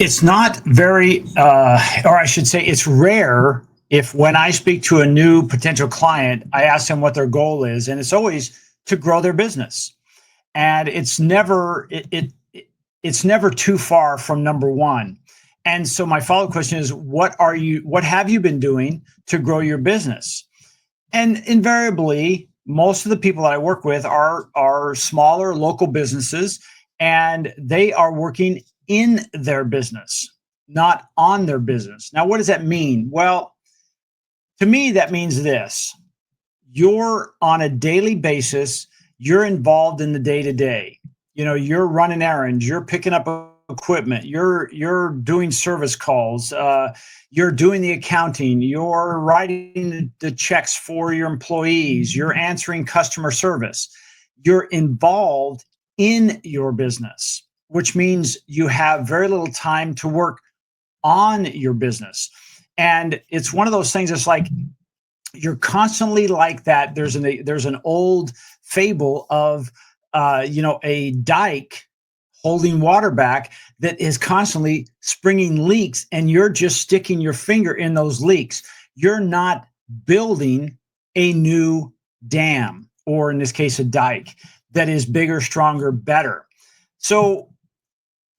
It's not very, or I should say, it's rare if when I speak to a new potential client, I ask them what their goal is, and it's always to grow their business. And it's never too far from number one. And so my follow-up question is, what have you been doing to grow your business? And invariably, most of the people that I work with are smaller local businesses, and they are working in their business, not on their business. Now, what does that mean? Well, to me, that means this. You're on a daily basis, you're involved in the day-to-day. You're running errands, you're picking up equipment, you're doing service calls, you're doing the accounting, you're writing the checks for your employees, you're answering customer service. You're involved in your business, which means you have very little time to work on your business. And it's one of those things. It's like you're constantly like that. There's an old fable of a dike holding water back that is constantly springing leaks, and you're just sticking your finger in those leaks. You're not building a new dam, or in this case, a dike that is bigger, stronger, better. So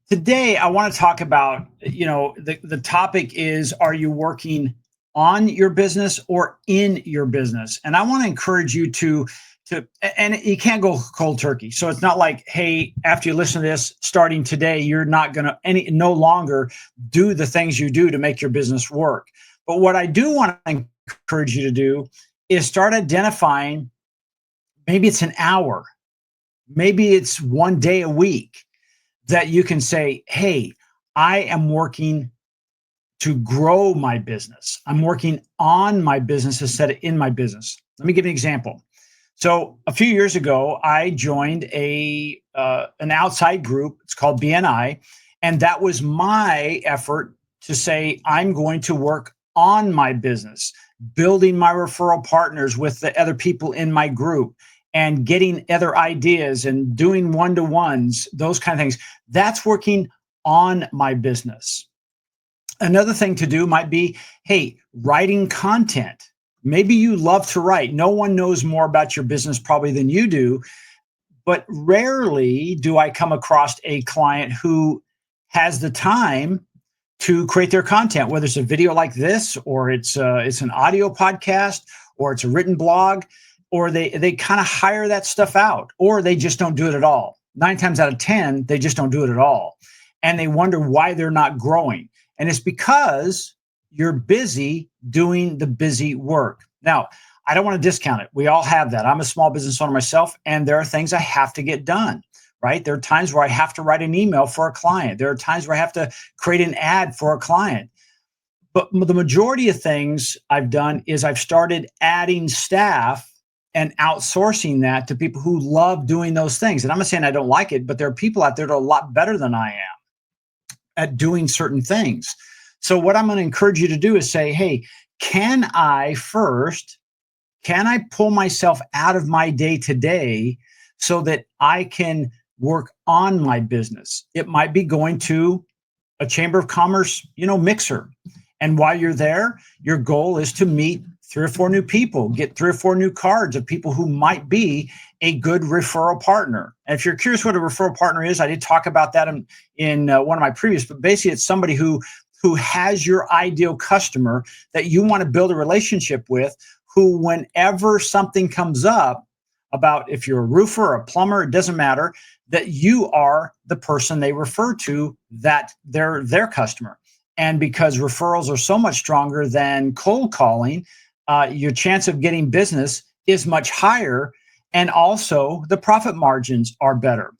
today I want to talk about, the topic is, are you working on your business or in your business? And I want to encourage you to and you can't go cold turkey. So it's not like, hey, after you listen to this, starting today, you're not going to no longer do the things you do to make your business work. But what I do want to encourage you to do is start identifying, maybe it's an hour, maybe it's one day a week that you can say, hey, I am working to grow my business. I'm working on my business instead of in my business. Let me give you an example. So a few years ago, I joined an outside group. It's called BNI. And that was my effort to say, I'm going to work on my business, building my referral partners with the other people in my group and getting other ideas and doing one-to-ones, those kind of things. That's working on my business. Another thing to do might be, hey, writing content. Maybe you love to write. No one knows more about your business probably than you do, but rarely do I come across a client who has the time to create their content, whether it's a video like this, or it's an audio podcast, or it's a written blog, or they kind of hire that stuff out, or they just don't do it at all. 9 times out of 10, they just don't do it at all. And they wonder why they're not growing. And it's because you're busy doing the busy work. Now, I don't want to discount it. We all have that. I'm a small business owner myself, and there are things I have to get done, right? There are times where I have to write an email for a client. There are times where I have to create an ad for a client. But the majority of things I've done is I've started adding staff and outsourcing that to people who love doing those things. And I'm not saying I don't like it, but there are people out there that are a lot better than I am at doing certain things. So what I'm going to encourage you to do is say, hey, can I pull myself out of my day to day so that I can work on my business? It might be going to a Chamber of Commerce, mixer. And while you're there, your goal is to meet 3 or 4 new people, get 3 or 4 new cards of people who might be a good referral partner. And if you're curious what a referral partner is, I did talk about that in one of my previous, but basically it's somebody who has your ideal customer that you want to build a relationship with, who whenever something comes up about, if you're a roofer or a plumber, it doesn't matter, that you are the person they refer to, that they're their customer. And because referrals are so much stronger than cold calling, your chance of getting business is much higher. And also the profit margins are better,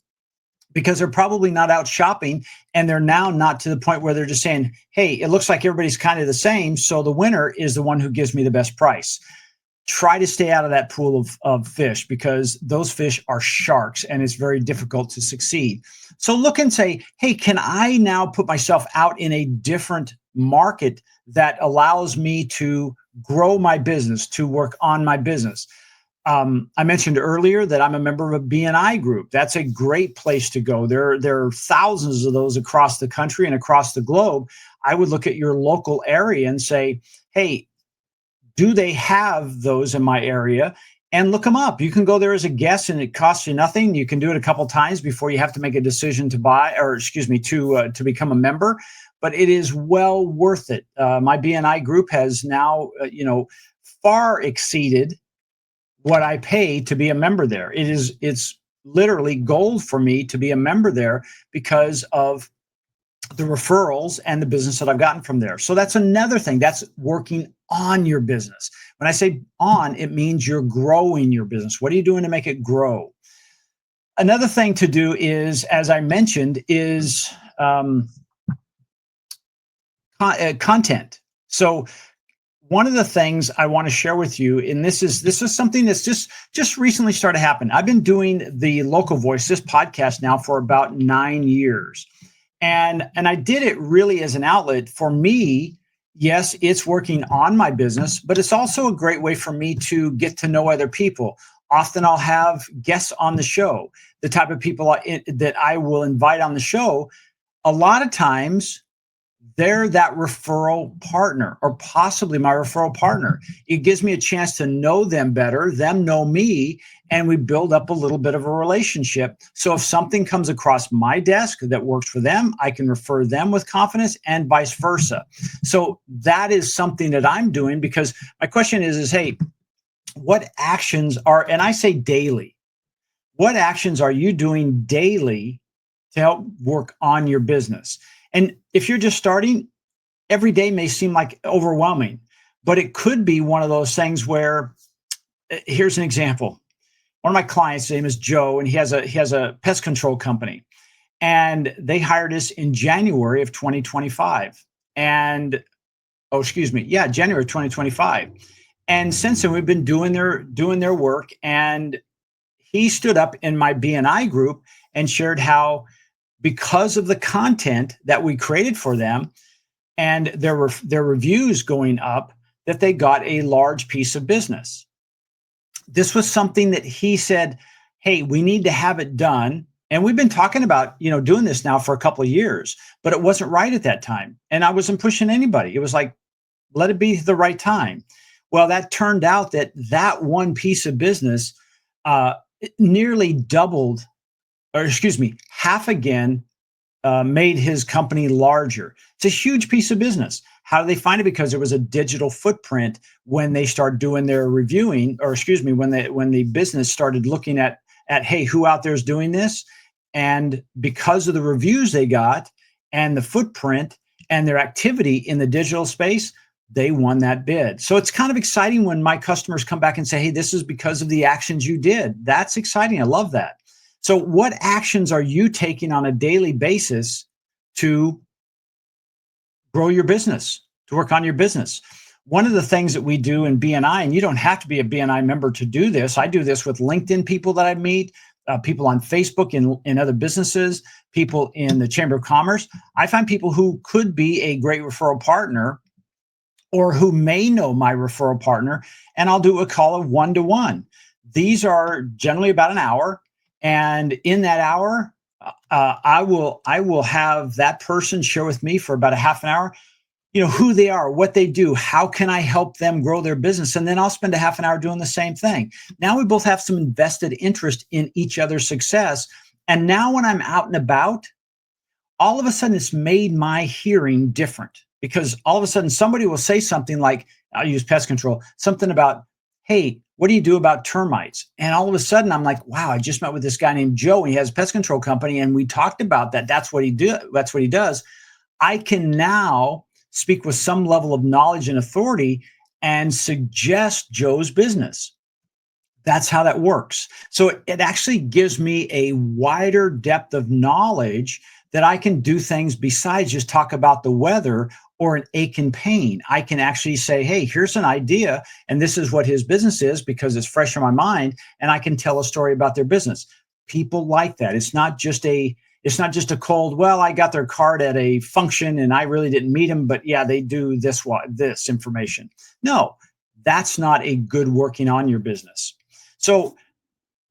because they're probably not out shopping, and they're now not to the point where they're just saying, hey, it looks like everybody's kind of the same, so the winner is the one who gives me the best price. Try to stay out of that pool of fish, because those fish are sharks, and it's very difficult to succeed. So look and say, hey, can I now put myself out in a different market that allows me to grow my business, to work on my business? I mentioned earlier that I'm a member of a BNI group. That's a great place to go. There are thousands of those across the country and across the globe. I would look at your local area and say, hey, do they have those in my area? And look them up. You can go there as a guest, and it costs you nothing. You can do it a couple times before you have to make a decision to buy, or excuse me, to become a member. But it is well worth it. My BNI group has now, far exceeded what I pay to be a member there. It's literally gold for me to be a member there because of the referrals and the business that I've gotten from there. So that's another thing. That's working on your business. When I say on, it means you're growing your business. What are you doing to make it grow? Another thing to do is, as I mentioned, is content. So one of the things I want to share with you, and this is something that's just recently started happening. I've been doing the Local Voice, this podcast now, for about 9 years. And I did it really as an outlet for me. Yes, it's working on my business, but it's also a great way for me to get to know other people. Often I'll have guests on the show, the type of people that I will invite on the show. A lot of times they're that referral partner, or possibly my referral partner. It gives me a chance to know them better, them know me, and we build up a little bit of a relationship. So if something comes across my desk that works for them, I can refer them with confidence, and vice versa. So that is something that I'm doing, because my question is hey, what actions are, and I say daily, what actions are you doing daily to help work on your business? And if you're just starting, every day may seem like overwhelming, but it could be one of those things where, here's an example. One of my clients' name is Joe, and he has a pest control company, and they hired us in January of 2025. And January of 2025. And since then, we've been doing their work. And he stood up in my BNI group and shared how, because of the content that we created for them and their reviews going up, that they got a large piece of business. This was something that he said, hey, we need to have it done. And we've been talking about, doing this now for a couple of years, but it wasn't right at that time. And I wasn't pushing anybody. It was like, let it be the right time. Well, that turned out that one piece of business nearly doubled, half again, made his company larger. It's a huge piece of business. How do they find it? Because there was a digital footprint when they started doing their reviewing, when the business started looking at hey, who out there is doing this? And because of the reviews they got and the footprint and their activity in the digital space, they won that bid. So it's kind of exciting when my customers come back and say, hey, this is because of the actions you did. That's exciting. I love that. So what actions are you taking on a daily basis to grow your business, to work on your business? One of the things that we do in BNI, and you don't have to be a BNI member to do this. I do this with LinkedIn people that I meet, people on Facebook in other businesses, people in the Chamber of Commerce. I find people who could be a great referral partner or who may know my referral partner, and I'll do a call of 1-to-1. These are generally about an hour. And in that hour, I will have that person share with me for about a half an hour, who they are, what they do, how can I help them grow their business? And then I'll spend a half an hour doing the same thing. Now we both have some invested interest in each other's success. And now when I'm out and about, all of a sudden it's made my hearing different, because all of a sudden somebody will say something like, I'll use pest control, something about, hey, what do you do about termites? And all of a sudden I'm like, wow, I just met with this guy named Joe, and he has a pest control company, and we talked about that. That's what he does. I can now speak with some level of knowledge and authority and suggest Joe's business. That's how that works. So it actually gives me a wider depth of knowledge that I can do things besides just talk about the weather or an ache and pain. I can actually say, hey, here's an idea, and this is what his business is because it's fresh in my mind, and I can tell a story about their business. People like that. It's not just a cold, well, I got their card at a function and I really didn't meet them, but yeah, they do this information. No, that's not a good working on your business. So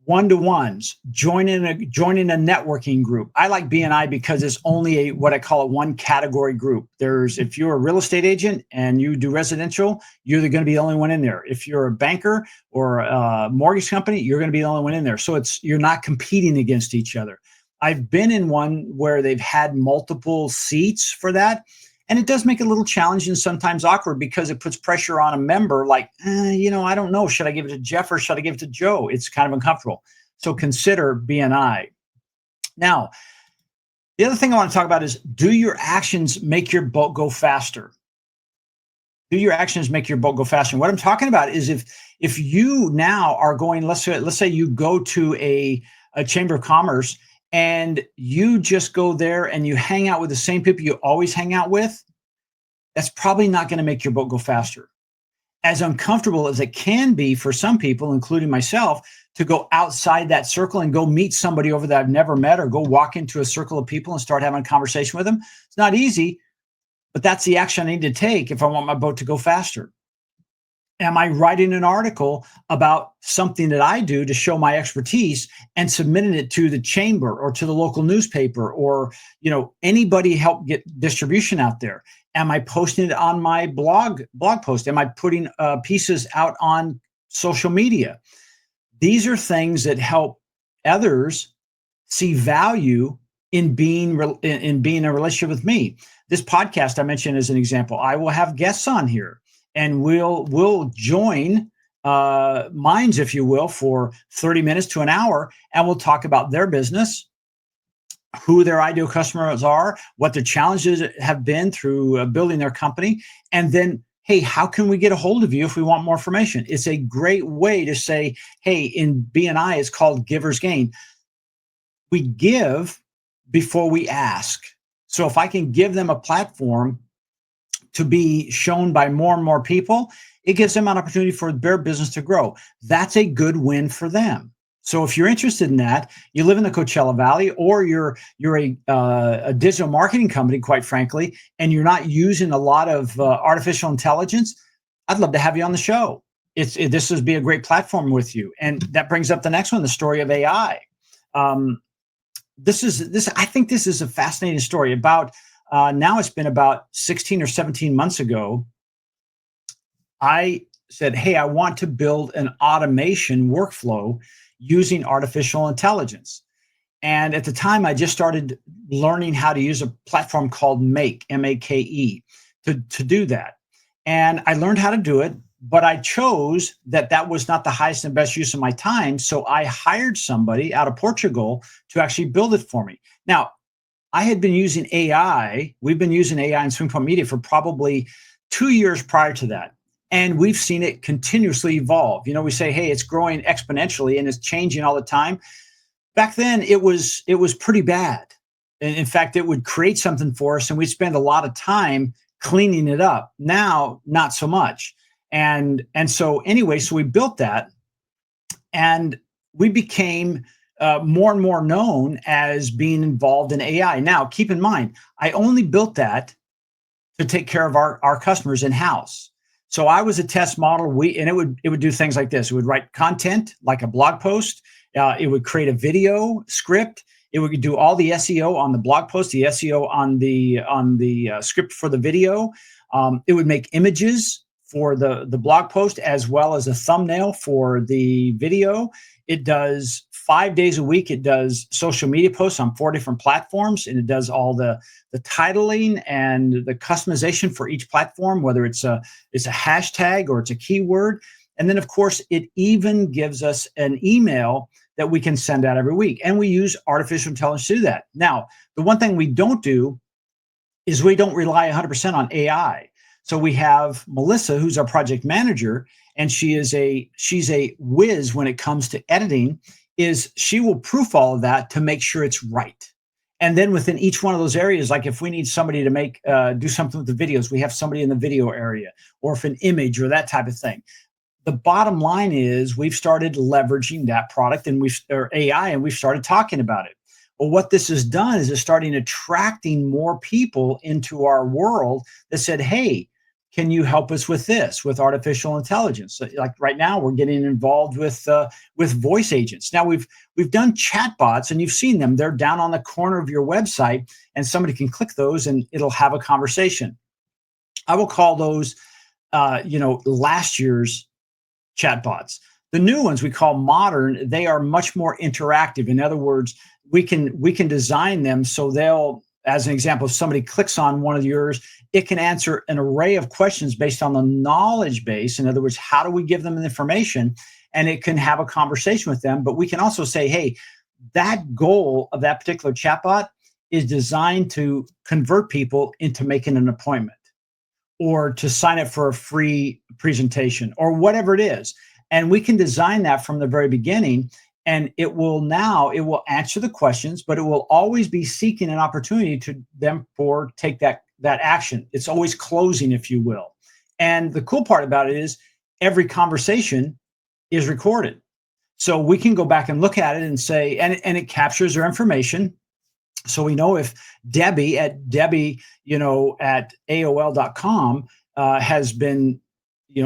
one-to-ones, joining a networking group. I like BNI because it's only what I call a one category group. If you're a real estate agent and you do residential, you're going to be the only one in there. If you're a banker or a mortgage company, you're going to be the only one in there. So you're not competing against each other. I've been in one where they've had multiple seats for that. And it does make it a little challenging, sometimes awkward, because it puts pressure on a member like, I don't know, should I give it to Jeff or should I give it to Joe? It's kind of uncomfortable. So consider BNI. Now, the other thing I want to talk about is, do your actions make your boat go faster? Do your actions make your boat go faster? And what I'm talking about is if you now are going, let's say you go to a chamber of commerce and you just go there and you hang out with the same people you always hang out with, that's probably not going to make your boat go faster. As uncomfortable as it can be for some people, including myself, to go outside that circle and go meet somebody over that I've never met, or go walk into a circle of people and start having a conversation with them. It's not easy, but that's the action I need to take if I want my boat to go faster. Am I writing an article about something that I do to show my expertise and submitting it to the chamber or to the local newspaper, or anybody help get distribution out there? Am I posting it on my blog post? Am I putting pieces out on social media? These are things that help others see value in being in a relationship with me. This podcast I mentioned as an example. I will have guests on here, and we'll join minds, if you will, for 30 minutes to an hour, and we'll talk about their business, who their ideal customers are, what their challenges have been through building their company, and then, hey, how can we get a hold of you if we want more information? It's a great way to say, hey, in BNI, it's called Giver's Gain. We give before we ask. So if I can give them a platform to be shown by more and more people, it gives them an opportunity for their business to grow. That's a good win for them. So if you're interested in that, you live in the Coachella Valley, or you're a digital marketing company, quite frankly, and you're not using a lot of artificial intelligence, I'd love to have you on the show. This would be a great platform with you. And that brings up the next one, the story of AI. I think this is a fascinating story. About now it's been about 16 or 17 months ago, I said, hey, I want to build an automation workflow using artificial intelligence. And at the time, I just started learning how to use a platform called Make, M-A-K-E, to do that. And I learned how to do it, but I chose that was not the highest and best use of my time. So I hired somebody out of Portugal to actually build it for me. Now, I had been using AI. We've been using AI in Swing Point Media for probably 2 years prior to that. And we've seen it continuously evolve. We say, hey, it's growing exponentially and it's changing all the time. Back then, it was pretty bad. And in fact, it would create something for us and we'd spend a lot of time cleaning it up. Now, not so much. And so anyway, so we built that, and we became more and more known as being involved in AI. Now, keep in mind, I only built that to take care of our customers in-house. So I was a test model. And it would do things like this. It would write content like a blog post. It would create a video script. It would do all the SEO on the blog post, the SEO on the script for the video. It would make images for the blog post, as well as a thumbnail for the video. It does 5 days a week. It does social media posts on 4 different platforms, and it does all the titling and the customization for each platform, whether it's a hashtag or it's a keyword. And then, of course, it even gives us an email that we can send out every week. And we use artificial intelligence to do that. Now, the one thing we don't do is we don't rely 100% on AI. So we have Melissa, who's our project manager, and she's a whiz when it comes to editing. She will proof all of that to make sure it's right. And then within each one of those areas, like if we need somebody to do something with the videos, we have somebody in the video area, or if an image or that type of thing. The bottom line is we've started leveraging that product or AI, and we've started talking about it. Well, what this has done is it's starting attracting more people into our world that said, hey, can you help us with this, with artificial intelligence? So, like right now, we're getting involved with voice agents. Now we've done chatbots, and you've seen them. They're down on the corner of your website, and somebody can click those, and it'll have a conversation. I will call those, last year's chatbots. The new ones we call modern. They are much more interactive. In other words, we can design them so they'll, as an example, if somebody clicks on one of yours, it can answer an array of questions based on the knowledge base. In other words, how do we give them the information? And it can have a conversation with them. But we can also say, hey, that goal of that particular chatbot is designed to convert people into making an appointment or to sign up for a free presentation or whatever it is. And we can design that from the very beginning. And it will answer the questions, but it will always be seeking an opportunity to them for take that action. It's always closing, if you will. And the cool part about it is every conversation is recorded. So we can go back and look at it and say, and it captures their information. So we know if Debbie at AOL.com has been,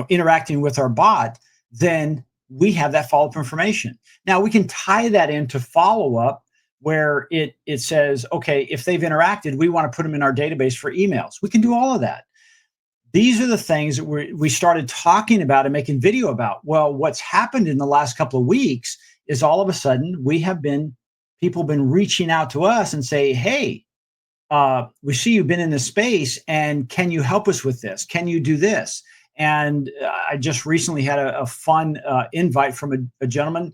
interacting with our bot, then we have that follow-up information. Now we can tie that into follow-up where it says, okay, if they've interacted, we want to put them in our database for emails. We can do all of that. These are the things that we started talking about and making video about. Well, what's happened in the last couple of weeks is all of a sudden people have been reaching out to us and say, hey, we see you've been in this space, and can you help us with this? Can you do this? And I just recently had a fun invite from a gentleman,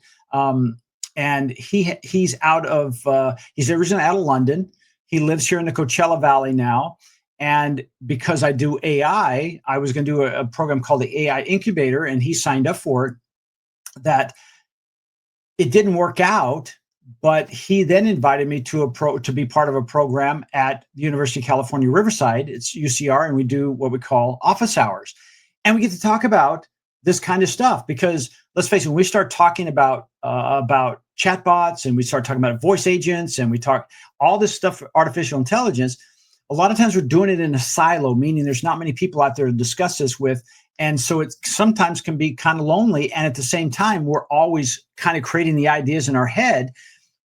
and he's originally out of London. He lives here in the Coachella Valley now. And because I do AI, I was going to do a program called the AI Incubator, and he signed up for it. That it didn't work out, but he then invited me to be part of a program at the University of California, Riverside. It's UCR, and we do what we call office hours. And we get to talk about this kind of stuff because let's face it, when we start talking about chatbots and we start talking about voice agents and we talk all this stuff, artificial intelligence, a lot of times we're doing it in a silo, meaning there's not many people out there to discuss this with. And so it sometimes can be kind of lonely. And at the same time, we're always kind of creating the ideas in our head,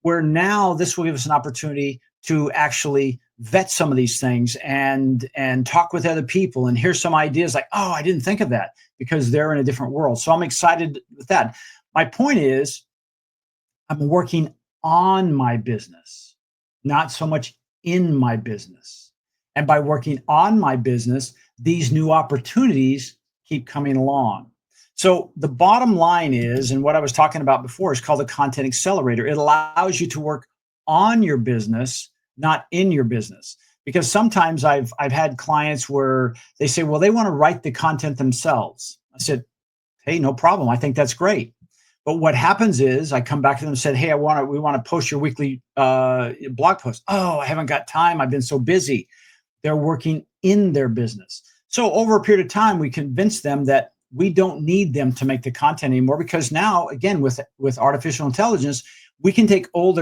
where now this will give us an opportunity to actually vet some of these things and talk with other people and hear some ideas like, oh, I didn't think of that, because they're in a different world. So I'm excited with that. My point is, I'm working on my business, not so much in my business. And by working on my business, these new opportunities keep coming along. So the bottom line is, and what I was talking about before is called the Content Accelerator. It allows you to work on your business, not in your business. Because sometimes I've had clients where they say, well, they want to write the content themselves. I said, hey, no problem. I think that's great. But what happens is I come back to them and said, hey, we want to post your weekly blog post. Oh, I haven't got time. I've been so busy. They're working in their business. So over a period of time, we convince them that we don't need them to make the content anymore, because now, again, with artificial intelligence, we can take old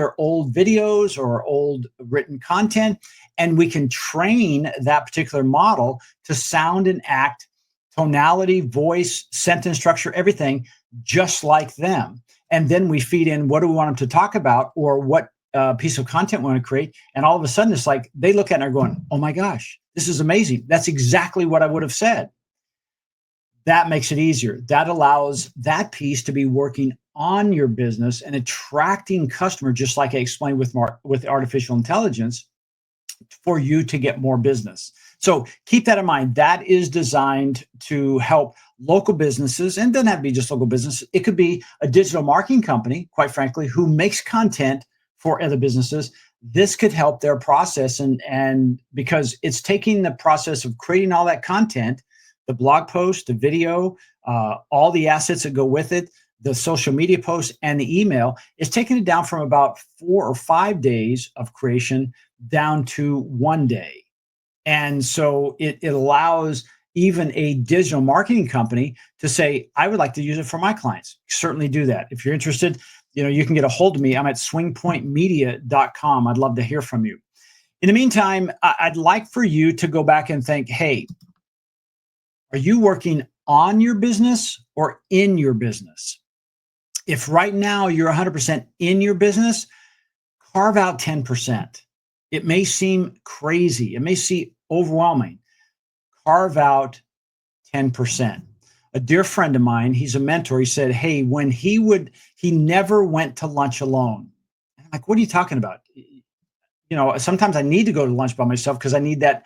videos or old written content, and we can train that particular model to sound and act, tonality, voice, sentence structure, everything just like them. And then we feed in what do we want them to talk about, or what piece of content we want to create. And all of a sudden, it's like they look at it and are going, oh my gosh, this is amazing. That's exactly what I would have said. That makes it easier. That allows that piece to be working on your business and attracting customers, just like I explained with artificial intelligence, for you to get more business. So keep that in mind. That is designed to help local businesses, and it doesn't have to be just local business. It could be a digital marketing company, quite frankly, who makes content for other businesses. This could help their process, and because it's taking the process of creating all that content, the blog post, the video, all the assets that go with it, the social media posts, and the email, is taking it down from about 4 or 5 days of creation down to 1 day. And so it allows even a digital marketing company to say, I would like to use it for my clients. Certainly do that. If you're interested, you can get a hold of me. I'm at swingpointmedia.com. I'd love to hear from you. In the meantime, I'd like for you to go back and think, hey, Are you working on your business or in your business? If right now you're 100% in your business, carve out 10%. It may seem crazy, it may seem overwhelming. Carve out 10%. A dear friend of mine, he's a mentor, he said, hey, he never went to lunch alone. And I'm like, what are you talking about? Sometimes I need to go to lunch by myself because I need that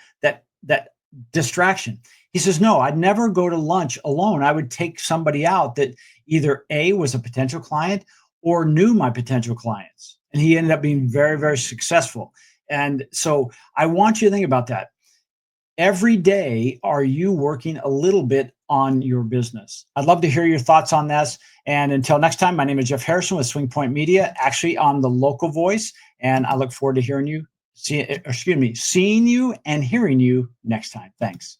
distraction. He says, no, I'd never go to lunch alone. I would take somebody out that either A, was a potential client or knew my potential clients. And he ended up being very, very successful. And so I want you to think about that. Every day, are you working a little bit on your business? I'd love to hear your thoughts on this. And until next time, my name is Jeff Harrison with Swing Point Media, actually on the local voice. And I look forward to seeing you and hearing you next time. Thanks.